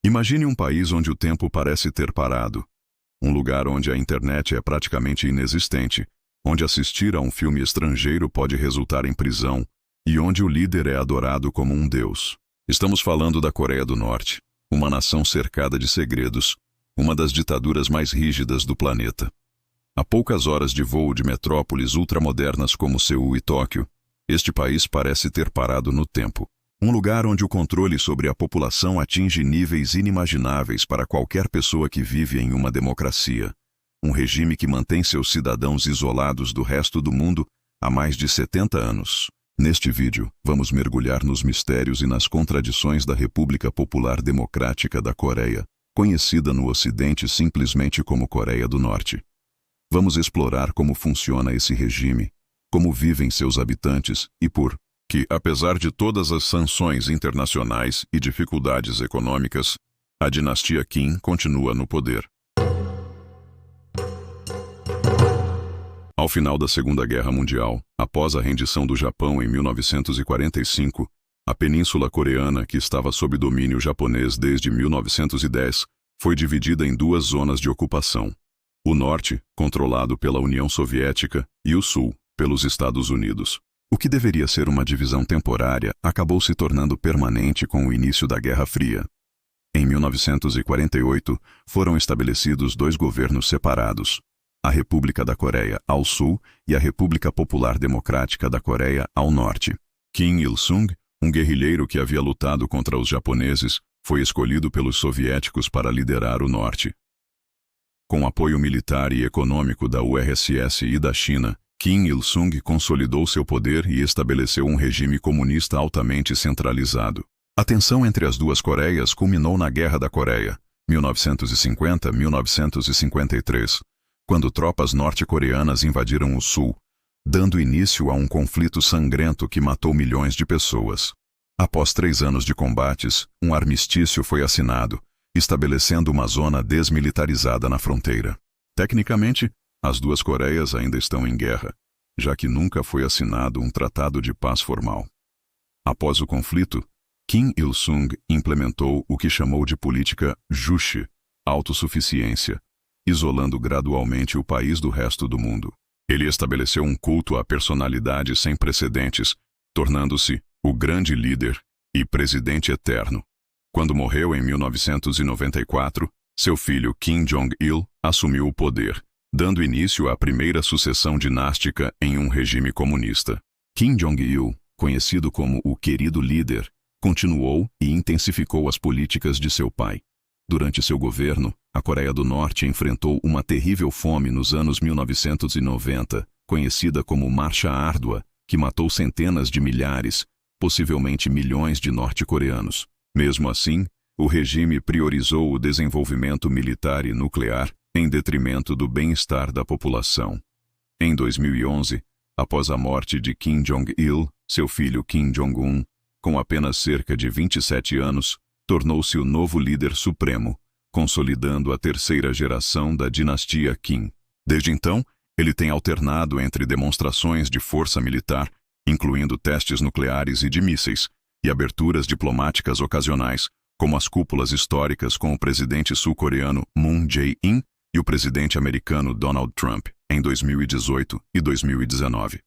Imagine um país onde o tempo parece ter parado. Um lugar onde a internet é praticamente inexistente, onde assistir a um filme estrangeiro pode resultar em prisão e onde o líder é adorado como um deus. Estamos falando da Coreia do Norte, uma nação cercada de segredos, uma das ditaduras mais rígidas do planeta. A poucas horas de voo de metrópoles ultramodernas como Seul e Tóquio, este país parece ter parado no tempo. Um lugar onde o controle sobre a população atinge níveis inimagináveis para qualquer pessoa que vive em uma democracia. Um regime que mantém seus cidadãos isolados do resto do mundo há mais de 70 anos. Neste vídeo, vamos mergulhar nos mistérios e nas contradições da República Popular Democrática da Coreia, conhecida no Ocidente simplesmente como Coreia do Norte. Vamos explorar como funciona esse regime, como vivem seus habitantes e por que, apesar de todas as sanções internacionais e dificuldades econômicas, a dinastia Kim continua no poder. Ao final da Segunda Guerra Mundial, após a rendição do Japão em 1945, a Península Coreana, que estava sob domínio japonês desde 1910, foi dividida em duas zonas de ocupação. O norte, controlado pela União Soviética, e o sul, pelos Estados Unidos. O que deveria ser uma divisão temporária acabou se tornando permanente com o início da Guerra Fria. Em 1948, foram estabelecidos dois governos separados, a República da Coreia ao sul e a República Popular Democrática da Coreia ao norte. Kim Il-sung, um guerrilheiro que havia lutado contra os japoneses, foi escolhido pelos soviéticos para liderar o norte. Com apoio militar e econômico da URSS e da China, Kim Il-sung consolidou seu poder e estabeleceu um regime comunista altamente centralizado. A tensão entre as duas Coreias culminou na Guerra da Coreia, 1950-1953, quando tropas norte-coreanas invadiram o sul, dando início a um conflito sangrento que matou milhões de pessoas. Após 3 anos de combates, um armistício foi assinado, estabelecendo uma zona desmilitarizada na fronteira. Tecnicamente, as duas Coreias ainda estão em guerra, já que nunca foi assinado um tratado de paz formal. Após o conflito, Kim Il-sung implementou o que chamou de política Juche, autossuficiência, isolando gradualmente o país do resto do mundo. Ele estabeleceu um culto à personalidade sem precedentes, tornando-se o grande líder e presidente eterno. Quando morreu em 1994, seu filho Kim Jong-il assumiu o poder, dando início à primeira sucessão dinástica em um regime comunista. Kim Jong-il, conhecido como o querido líder, continuou e intensificou as políticas de seu pai. Durante seu governo, a Coreia do Norte enfrentou uma terrível fome nos anos 1990, conhecida como Marcha Árdua, que matou centenas de milhares, possivelmente milhões de norte-coreanos. Mesmo assim, o regime priorizou o desenvolvimento militar e nuclear em detrimento do bem-estar da população. Em 2011, após a morte de Kim Jong-il, seu filho Kim Jong-un, com apenas cerca de 27 anos, tornou-se o novo líder supremo, consolidando a terceira geração da dinastia Kim. Desde então, ele tem alternado entre demonstrações de força militar, incluindo testes nucleares e de mísseis, e aberturas diplomáticas ocasionais, como as cúpulas históricas com o presidente sul-coreano Moon Jae-in e o presidente americano Donald Trump, em 2018 e 2019.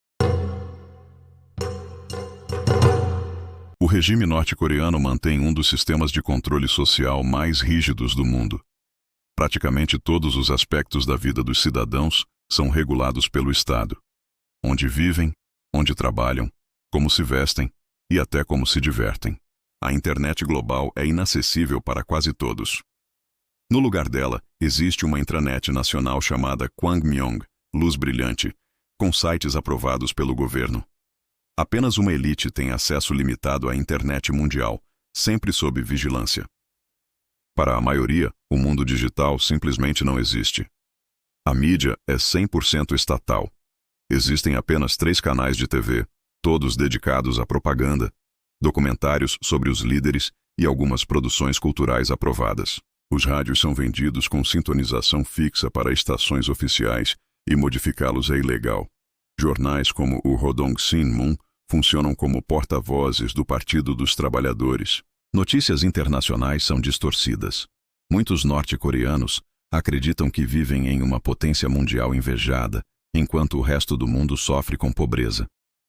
O regime norte-coreano mantém um dos sistemas de controle social mais rígidos do mundo. Praticamente todos os aspectos da vida dos cidadãos são regulados pelo Estado. Onde vivem, onde trabalham, como se vestem e até como se divertem. A internet global é inacessível para quase todos. No lugar dela, existe uma intranet nacional chamada Kwangmyong, Luz Brilhante, com sites aprovados pelo governo. Apenas uma elite tem acesso limitado à internet mundial, sempre sob vigilância. Para a maioria, o mundo digital simplesmente não existe. A mídia é 100% estatal. Existem apenas 3 canais de TV, todos dedicados à propaganda, documentários sobre os líderes e algumas produções culturais aprovadas. Os rádios são vendidos com sintonização fixa para estações oficiais e modificá-los é ilegal. Jornais como o Rodong Sinmun funcionam como porta-vozes do Partido dos Trabalhadores. Notícias internacionais são distorcidas. Muitos norte-coreanos acreditam que vivem em uma potência mundial invejada, enquanto o resto do mundo sofre com pobreza.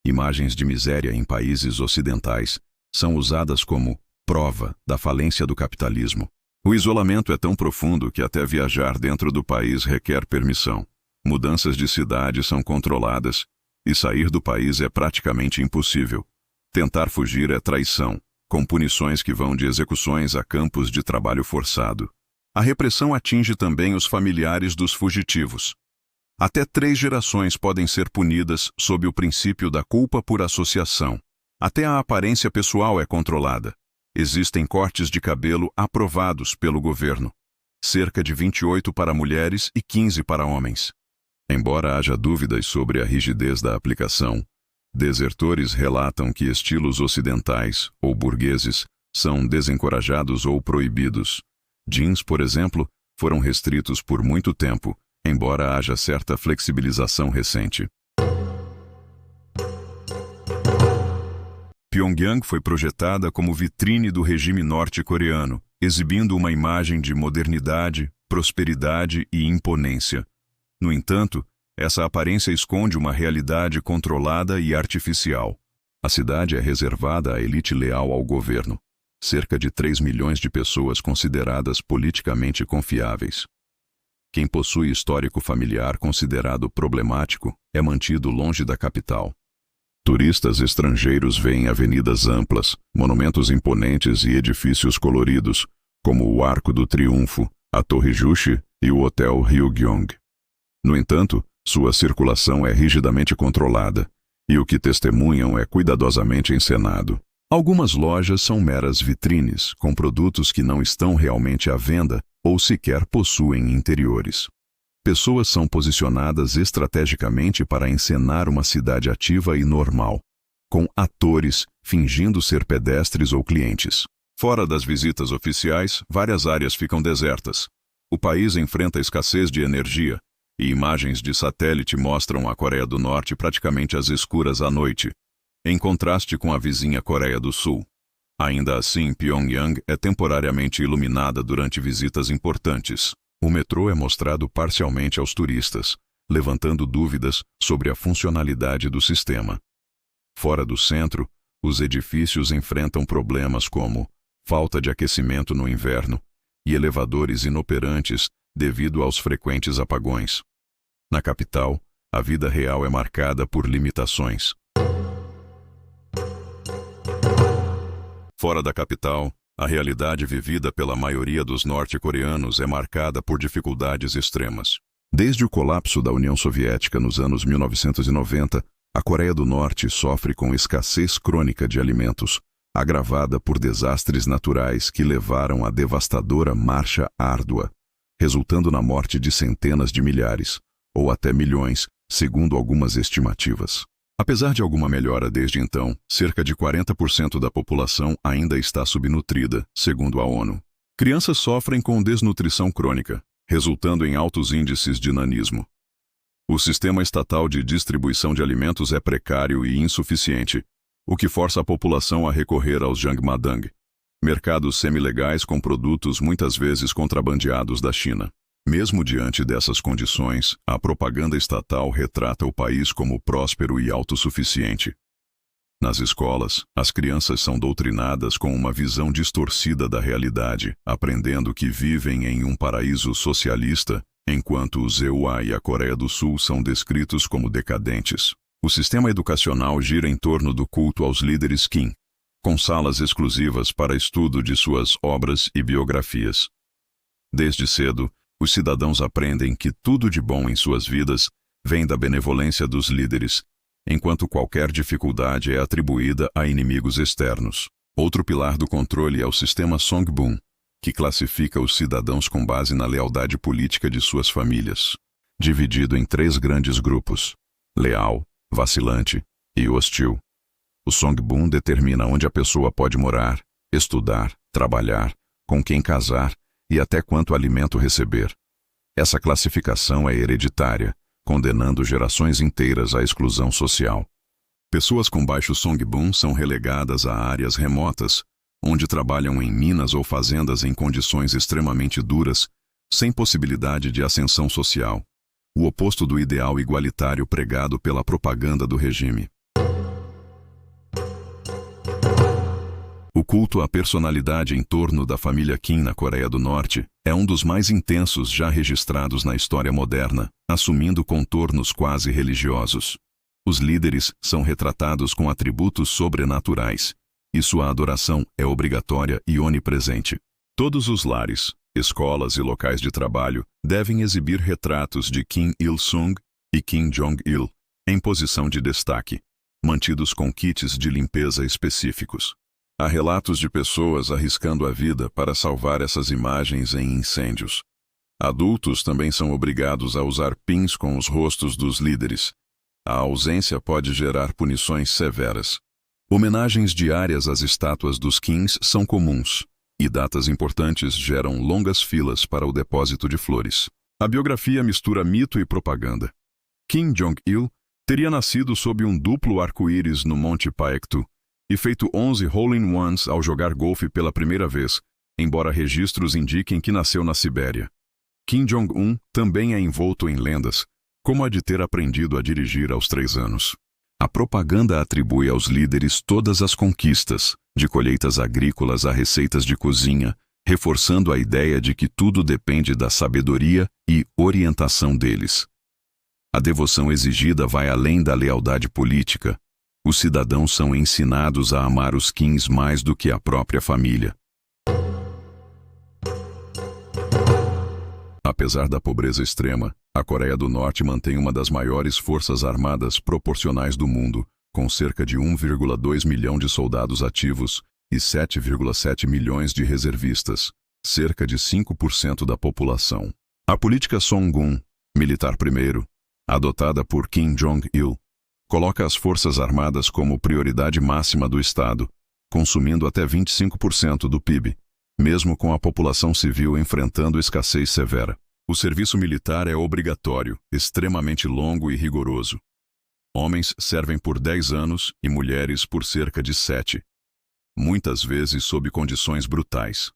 Imagens de miséria em países ocidentais são usadas como prova da falência do capitalismo. O isolamento é tão profundo que até viajar dentro do país requer permissão. Mudanças de cidade são controladas e sair do país é praticamente impossível. Tentar fugir é traição, com punições que vão de execuções a campos de trabalho forçado. A repressão atinge também os familiares dos fugitivos. Até 3 gerações podem ser punidas sob o princípio da culpa por associação. Até a aparência pessoal é controlada. Existem cortes de cabelo aprovados pelo governo. Cerca de 28 para mulheres e 15 para homens. Embora haja dúvidas sobre a rigidez da aplicação, desertores relatam que estilos ocidentais ou burgueses são desencorajados ou proibidos. Jeans, por exemplo, foram restritos por muito tempo, embora haja certa flexibilização recente. Pyongyang foi projetada como vitrine do regime norte-coreano, exibindo uma imagem de modernidade, prosperidade e imponência. No entanto, essa aparência esconde uma realidade controlada e artificial. A cidade é reservada à elite leal ao governo. Cerca de 3 milhões de pessoas consideradas politicamente confiáveis. Quem possui histórico familiar considerado problemático é mantido longe da capital. Turistas estrangeiros veem avenidas amplas, monumentos imponentes e edifícios coloridos, como o Arco do Triunfo, a Torre Juche e o Hotel Ryugyong. No entanto, sua circulação é rigidamente controlada, e o que testemunham é cuidadosamente encenado. Algumas lojas são meras vitrines, com produtos que não estão realmente à venda ou sequer possuem interiores. Pessoas são posicionadas estrategicamente para encenar uma cidade ativa e normal, com atores fingindo ser pedestres ou clientes. Fora das visitas oficiais, várias áreas ficam desertas. O país enfrenta escassez de energia, e imagens de satélite mostram a Coreia do Norte praticamente às escuras à noite, em contraste com a vizinha Coreia do Sul. Ainda assim, Pyongyang é temporariamente iluminada durante visitas importantes. O metrô é mostrado parcialmente aos turistas, levantando dúvidas sobre a funcionalidade do sistema. Fora do centro, os edifícios enfrentam problemas como falta de aquecimento no inverno e elevadores inoperantes devido aos frequentes apagões. Na capital, a vida real é marcada por limitações. Fora da capital, a realidade vivida pela maioria dos norte-coreanos é marcada por dificuldades extremas. Desde o colapso da União Soviética nos anos 1990, a Coreia do Norte sofre com escassez crônica de alimentos, agravada por desastres naturais que levaram à devastadora marcha árdua, resultando na morte de centenas de milhares, ou até milhões, segundo algumas estimativas. Apesar de alguma melhora desde então, cerca de 40% da população ainda está subnutrida, segundo a ONU. Crianças sofrem com desnutrição crônica, resultando em altos índices de nanismo. O sistema estatal de distribuição de alimentos é precário e insuficiente, o que força a população a recorrer aos jangmadang, mercados semilegais com produtos muitas vezes contrabandeados da China. Mesmo diante dessas condições, a propaganda estatal retrata o país como próspero e autossuficiente. Nas escolas, as crianças são doutrinadas com uma visão distorcida da realidade, aprendendo que vivem em um paraíso socialista, enquanto os EUA e a Coreia do Sul são descritos como decadentes. O sistema educacional gira em torno do culto aos líderes Kim, com salas exclusivas para estudo de suas obras e biografias. Desde cedo, os cidadãos aprendem que tudo de bom em suas vidas vem da benevolência dos líderes, enquanto qualquer dificuldade é atribuída a inimigos externos. Outro pilar do controle é o sistema Songbun, que classifica os cidadãos com base na lealdade política de suas famílias, dividido em 3 grandes grupos: leal, vacilante e hostil. O Songbun determina onde a pessoa pode morar, estudar, trabalhar, com quem casar e até quanto alimento receber. Essa classificação é hereditária, condenando gerações inteiras à exclusão social. Pessoas com baixo Songbun são relegadas a áreas remotas, onde trabalham em minas ou fazendas em condições extremamente duras, sem possibilidade de ascensão social, o oposto do ideal igualitário pregado pela propaganda do regime. O culto à personalidade em torno da família Kim na Coreia do Norte é um dos mais intensos já registrados na história moderna, assumindo contornos quase religiosos. Os líderes são retratados com atributos sobrenaturais, e sua adoração é obrigatória e onipresente. Todos os lares, escolas e locais de trabalho devem exibir retratos de Kim Il-sung e Kim Jong-il, em posição de destaque, mantidos com kits de limpeza específicos. Há relatos de pessoas arriscando a vida para salvar essas imagens em incêndios. Adultos também são obrigados a usar pins com os rostos dos líderes. A ausência pode gerar punições severas. Homenagens diárias às estátuas dos Kims são comuns, e datas importantes geram longas filas para o depósito de flores. A biografia mistura mito e propaganda. Kim Jong-il teria nascido sob um duplo arco-íris no Monte Paektu e feito 11 hole-in-ones ao jogar golfe pela primeira vez, embora registros indiquem que nasceu na Sibéria. Kim Jong-un também é envolto em lendas, como a de ter aprendido a dirigir aos 3 anos. A propaganda atribui aos líderes todas as conquistas, de colheitas agrícolas a receitas de cozinha, reforçando a ideia de que tudo depende da sabedoria e orientação deles. A devoção exigida vai além da lealdade política. Os cidadãos são ensinados a amar os Kims mais do que a própria família. Apesar da pobreza extrema, a Coreia do Norte mantém uma das maiores forças armadas proporcionais do mundo, com cerca de 1,2 milhão de soldados ativos e 7,7 milhões de reservistas, cerca de 5% da população. A política Songun, militar primeiro, adotada por Kim Jong-il, coloca as forças armadas como prioridade máxima do Estado, consumindo até 25% do PIB, mesmo com a população civil enfrentando escassez severa. O serviço militar é obrigatório, extremamente longo e rigoroso. Homens servem por 10 anos e mulheres por cerca de 7, muitas vezes sob condições brutais.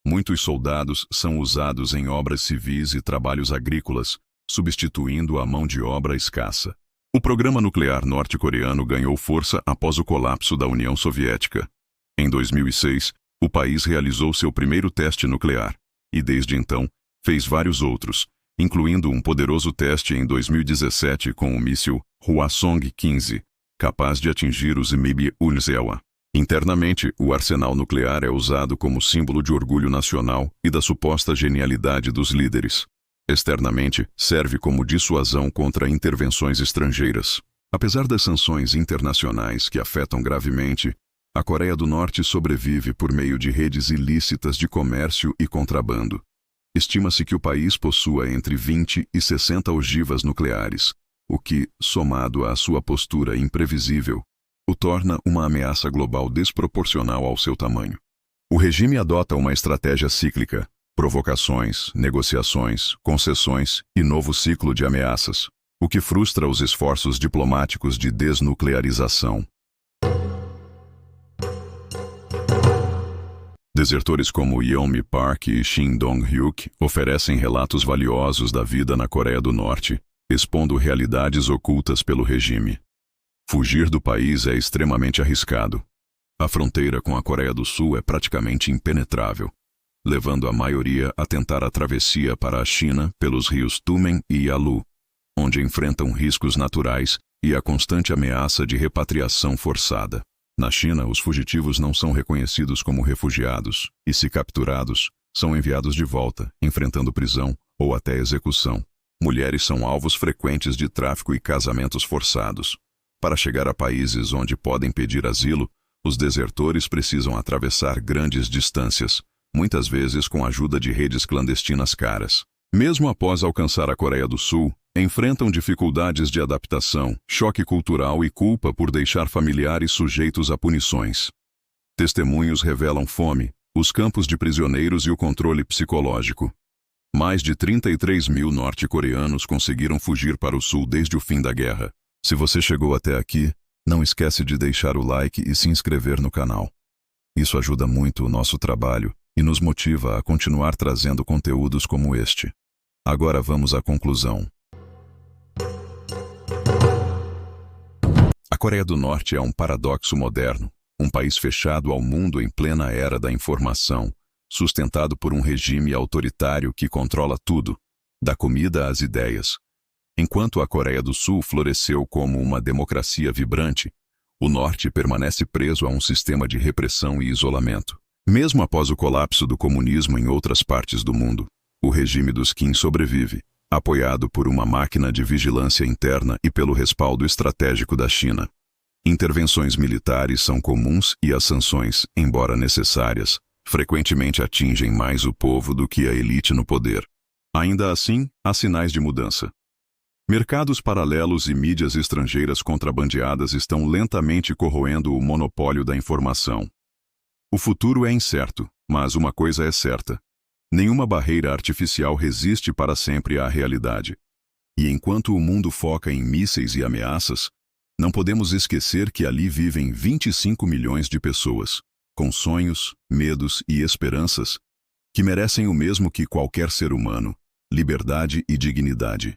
Muitos soldados são usados em obras civis e trabalhos agrícolas, substituindo a mão de obra escassa. O programa nuclear norte-coreano ganhou força após o colapso da União Soviética. Em 2006, o país realizou seu primeiro teste nuclear, e desde então, fez vários outros, incluindo um poderoso teste em 2017 com o míssil Hwasong-15, capaz de atingir os Mib-Ulzewa. Internamente, o arsenal nuclear é usado como símbolo de orgulho nacional e da suposta genialidade dos líderes. Externamente, serve como dissuasão contra intervenções estrangeiras. Apesar das sanções internacionais que afetam gravemente, a Coreia do Norte sobrevive por meio de redes ilícitas de comércio e contrabando. Estima-se que o país possua entre 20 e 60 ogivas nucleares, o que, somado à sua postura imprevisível, o torna uma ameaça global desproporcional ao seu tamanho. O regime adota uma estratégia cíclica: provocações, negociações, concessões e novo ciclo de ameaças, o que frustra os esforços diplomáticos de desnuclearização. Desertores como Yeonmi Park e Shin Dong-hyuk oferecem relatos valiosos da vida na Coreia do Norte, expondo realidades ocultas pelo regime. Fugir do país é extremamente arriscado. A fronteira com a Coreia do Sul é praticamente impenetrável, levando a maioria a tentar a travessia para a China pelos rios Tumen e Yalu, onde enfrentam riscos naturais e a constante ameaça de repatriação forçada. Na China, os fugitivos não são reconhecidos como refugiados e, se capturados, são enviados de volta, enfrentando prisão ou até execução. Mulheres são alvos frequentes de tráfico e casamentos forçados. Para chegar a países onde podem pedir asilo, os desertores precisam atravessar grandes distâncias, muitas vezes com a ajuda de redes clandestinas caras. Mesmo após alcançar a Coreia do Sul, enfrentam dificuldades de adaptação, choque cultural e culpa por deixar familiares sujeitos a punições. Testemunhos revelam fome, os campos de prisioneiros e o controle psicológico. Mais de 33 mil norte-coreanos conseguiram fugir para o sul desde o fim da guerra. Se você chegou até aqui, não esquece de deixar o like e se inscrever no canal. Isso ajuda muito o nosso trabalho e nos motiva a continuar trazendo conteúdos como este. Agora vamos à conclusão. A Coreia do Norte é um paradoxo moderno, um país fechado ao mundo em plena era da informação, sustentado por um regime autoritário que controla tudo, da comida às ideias. Enquanto a Coreia do Sul floresceu como uma democracia vibrante, o Norte permanece preso a um sistema de repressão e isolamento. Mesmo após o colapso do comunismo em outras partes do mundo, o regime dos Kim sobrevive, apoiado por uma máquina de vigilância interna e pelo respaldo estratégico da China. Intervenções militares são comuns e as sanções, embora necessárias, frequentemente atingem mais o povo do que a elite no poder. Ainda assim, há sinais de mudança. Mercados paralelos e mídias estrangeiras contrabandeadas estão lentamente corroendo o monopólio da informação. O futuro é incerto, mas uma coisa é certa: nenhuma barreira artificial resiste para sempre à realidade. E enquanto o mundo foca em mísseis e ameaças, não podemos esquecer que ali vivem 25 milhões de pessoas, com sonhos, medos e esperanças, que merecem o mesmo que qualquer ser humano: liberdade e dignidade.